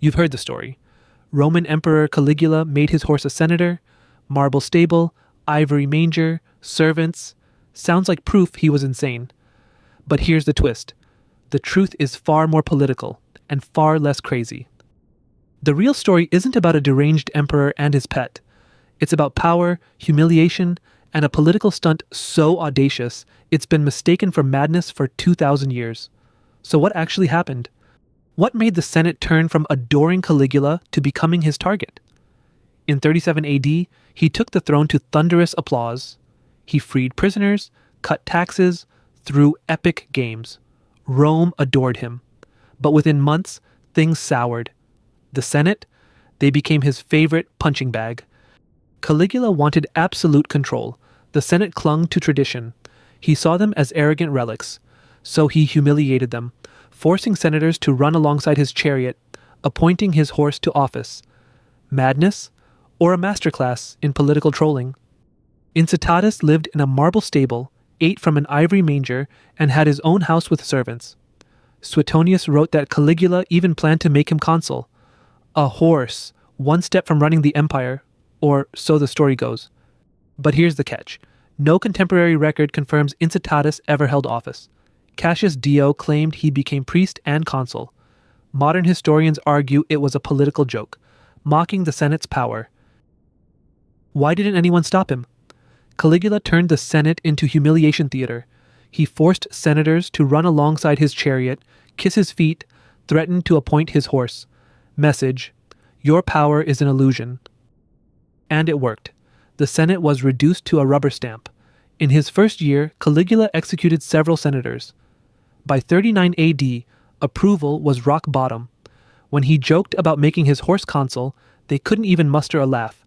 You've heard the story. Roman Emperor Caligula made his horse a senator, marble stable, ivory manger, servants. Sounds like proof he was insane. But here's the twist. The truth is far more political and far less crazy. The real story isn't about a deranged emperor and his pet. It's about power, humiliation, and a political stunt so audacious it's been mistaken for madness for 2,000 years. So what actually happened? What made the Senate turn from adoring Caligula to becoming his target? In 37 AD, he took the throne to thunderous applause. He freed prisoners, cut taxes, threw epic games. Rome adored him. But within months, things soured. The Senate? They became his favorite punching bag. Caligula wanted absolute control. The Senate clung to tradition. He saw them as arrogant relics. So he humiliated them, forcing senators to run alongside his chariot, appointing his horse to office. Madness? Or a masterclass in political trolling? Incitatus lived in a marble stable, ate from an ivory manger, and had his own house with servants. Suetonius wrote that Caligula even planned to make him consul. A horse, one step from running the empire, or so the story goes. But here's the catch. No contemporary record confirms Incitatus ever held office. Cassius Dio claimed he became priest and consul. Modern historians argue it was a political joke, mocking the Senate's power. Why didn't anyone stop him? Caligula turned the Senate into humiliation theater. He forced senators to run alongside his chariot, kiss his feet, threaten to appoint his horse. Message: your power is an illusion. And it worked. The Senate was reduced to a rubber stamp. In his first year, Caligula executed several senators. By 39 AD, approval was rock bottom. When he joked about making his horse consul, they couldn't even muster a laugh.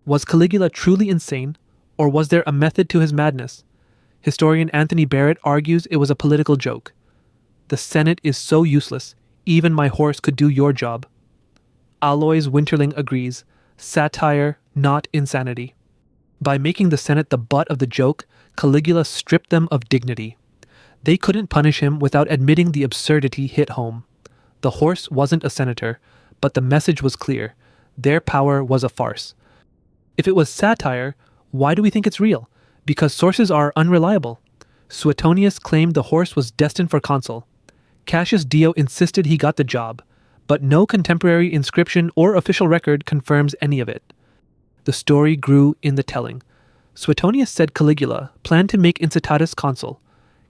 Was Caligula truly insane, or was there a method to his madness? Historian Anthony Barrett argues it was a political joke. The Senate is so useless, even my horse could do your job. Alois Winterling agrees. Satire, not insanity. By making the Senate the butt of the joke, Caligula stripped them of dignity. They couldn't punish him without admitting the absurdity hit home. The horse wasn't a senator, but the message was clear. Their power was a farce. If it was satire, why do we think it's real? Because sources are unreliable. Suetonius claimed the horse was destined for consul. Cassius Dio insisted he got the job, but no contemporary inscription or official record confirms any of it. The story grew in the telling. Suetonius said Caligula planned to make Incitatus consul.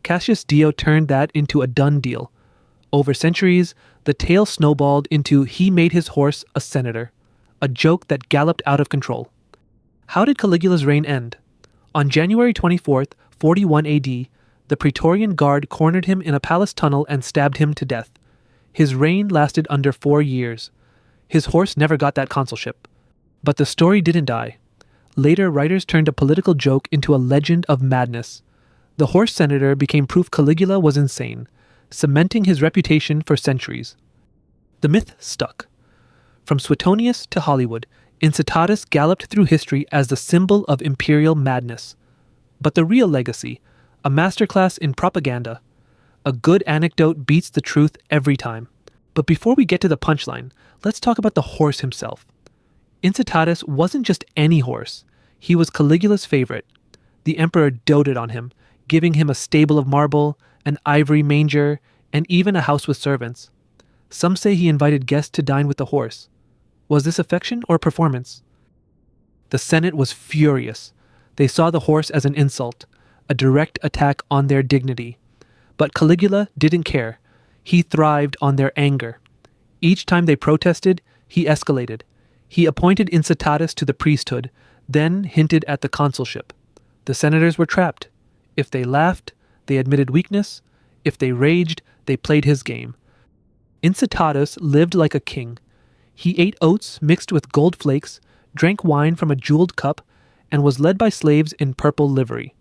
Cassius Dio turned that into a done deal. Over centuries, the tale snowballed into he made his horse a senator, a joke that galloped out of control. How did Caligula's reign end? On January 24th, 41 AD, the Praetorian Guard cornered him in a palace tunnel and stabbed him to death. His reign lasted under 4 years. His horse never got that consulship. But the story didn't die. Later, writers turned a political joke into a legend of madness. The horse senator became proof Caligula was insane, cementing his reputation for centuries. The myth stuck. From Suetonius to Hollywood, Incitatus galloped through history as the symbol of imperial madness. But the real legacy, a masterclass in propaganda. A good anecdote beats the truth every time. But before we get to the punchline, let's talk about the horse himself. Incitatus wasn't just any horse. He was Caligula's favorite. The emperor doted on him, giving him a stable of marble, an ivory manger, and even a house with servants. Some say he invited guests to dine with the horse. Was this affection or performance? The Senate was furious. They saw the horse as an insult, a direct attack on their dignity. But Caligula didn't care. He thrived on their anger. Each time they protested, he escalated. He appointed Incitatus to the priesthood, then hinted at the consulship. The senators were trapped. If they laughed, they admitted weakness. If they raged, they played his game. Incitatus lived like a king. He ate oats mixed with gold flakes, drank wine from a jeweled cup, and was led by slaves in purple livery.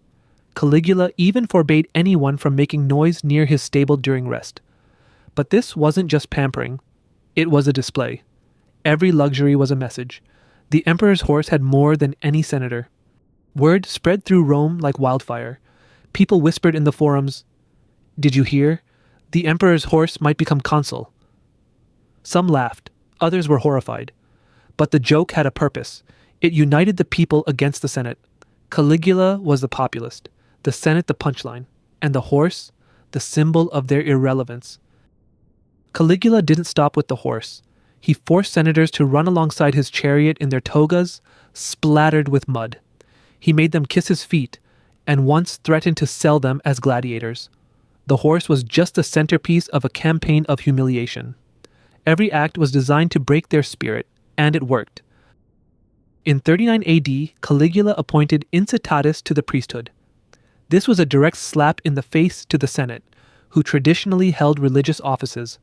Caligula even forbade anyone from making noise near his stable during rest. But this wasn't just pampering. It was a display. Every luxury was a message. The emperor's horse had more than any senator. Word spread through Rome like wildfire. People whispered in the forums, "Did you hear? The emperor's horse might become consul." Some laughed, others were horrified. But the joke had a purpose. It united the people against the Senate. Caligula was the populist, the Senate the punchline, and the horse the symbol of their irrelevance. Caligula didn't stop with the horse. He forced senators to run alongside his chariot in their togas, splattered with mud. He made them kiss his feet, and once threatened to sell them as gladiators. The horse was just the centerpiece of a campaign of humiliation. Every act was designed to break their spirit, and it worked. In 39 AD, Caligula appointed Incitatus to the priesthood. This was a direct slap in the face to the Senate, who traditionally held religious offices.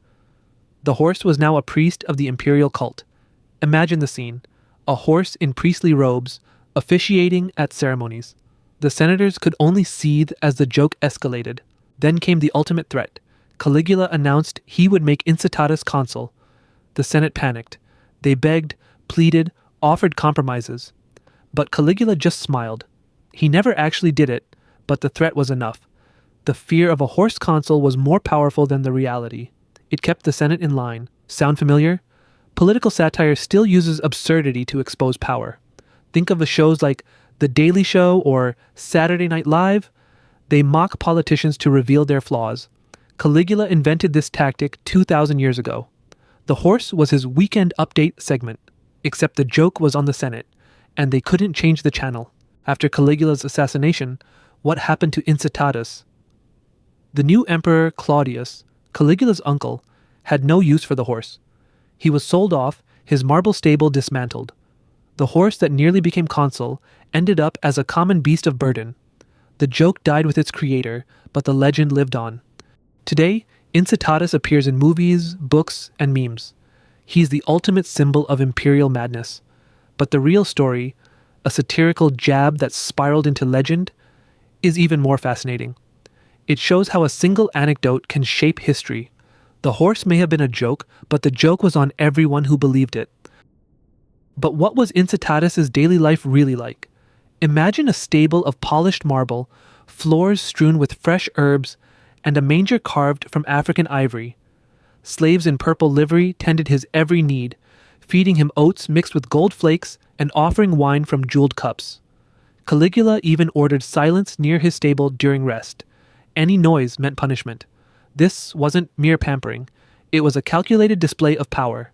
The horse was now a priest of the imperial cult. Imagine the scene: a horse in priestly robes, officiating at ceremonies. The senators could only seethe as the joke escalated. Then came the ultimate threat. Caligula announced he would make Incitatus consul. The Senate panicked. They begged, pleaded, offered compromises. But Caligula just smiled. He never actually did it, but the threat was enough. The fear of a horse consul was more powerful than the reality. It kept the Senate in line. Sound familiar? Political satire still uses absurdity to expose power. Think of the shows like The Daily Show or Saturday Night Live. They mock politicians to reveal their flaws. Caligula invented this tactic 2,000 years ago. The horse was his weekend update segment, except the joke was on the Senate, and they couldn't change the channel. After Caligula's assassination, what happened to Incitatus? The new emperor Claudius, Caligula's uncle, had no use for the horse. He was sold off, his marble stable dismantled. The horse that nearly became consul ended up as a common beast of burden. The joke died with its creator, but the legend lived on. Today, Incitatus appears in movies, books, and memes. He's the ultimate symbol of imperial madness. But the real story, a satirical jab that spiraled into legend, is even more fascinating. It shows how a single anecdote can shape history. The horse may have been a joke, but the joke was on everyone who believed it. But what was Incitatus's daily life really like? Imagine a stable of polished marble, floors strewn with fresh herbs, and a manger carved from African ivory. Slaves in purple livery tended his every need, feeding him oats mixed with gold flakes and offering wine from jeweled cups. Caligula even ordered silence near his stable during rest. Any noise meant punishment. This wasn't mere pampering. It was a calculated display of power.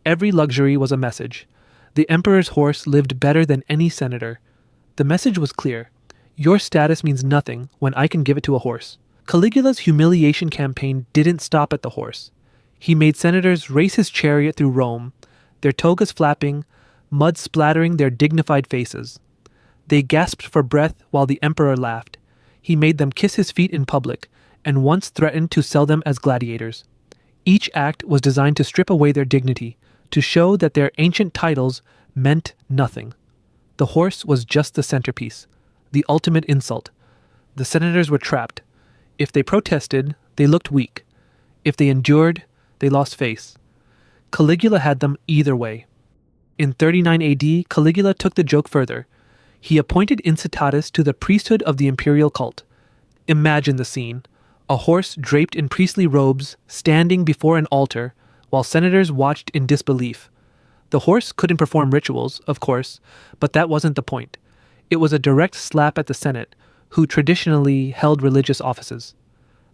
Every luxury was a message. The emperor's horse lived better than any senator. The message was clear. Your status means nothing when I can give it to a horse. Caligula's humiliation campaign didn't stop at the horse. He made senators race his chariot through Rome, their togas flapping, mud splattering their dignified faces. They gasped for breath while the emperor laughed. He made them kiss his feet in public, and once threatened to sell them as gladiators. Each act was designed to strip away their dignity, to show that their ancient titles meant nothing. The horse was just the centerpiece, the ultimate insult. The senators were trapped. If they protested, they looked weak. If they endured, they lost face. Caligula had them either way. In 39 AD, Caligula took the joke further. He appointed Incitatus to the priesthood of the imperial cult. Imagine the scene: a horse draped in priestly robes, standing before an altar, while senators watched in disbelief. The horse couldn't perform rituals, of course, but that wasn't the point. It was a direct slap at the Senate, who traditionally held religious offices.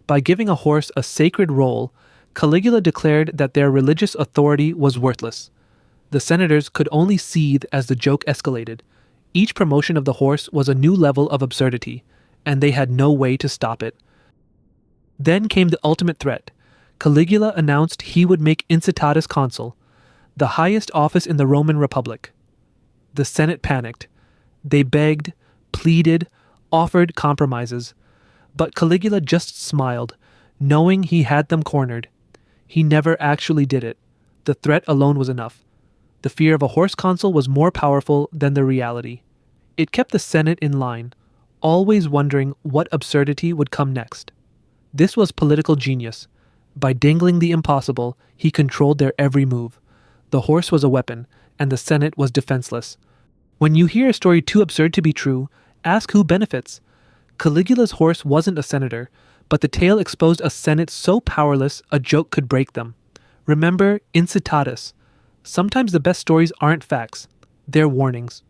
By giving a horse a sacred role, Caligula declared that their religious authority was worthless. The senators could only seethe as the joke escalated. Each promotion of the horse was a new level of absurdity, and they had no way to stop it. Then came the ultimate threat. Caligula announced he would make Incitatus consul, the highest office in the Roman Republic. The Senate panicked. They begged, pleaded, offered compromises. But Caligula just smiled, knowing he had them cornered. He never actually did it. The threat alone was enough. The fear of a horse consul was more powerful than the reality. It kept the Senate in line, always wondering what absurdity would come next. This was political genius. By dangling the impossible, he controlled their every move. The horse was a weapon, and the Senate was defenseless. When you hear a story too absurd to be true, ask who benefits. Caligula's horse wasn't a senator, but the tale exposed a Senate so powerless a joke could break them. Remember, incitatus. Sometimes the best stories aren't facts, they're warnings.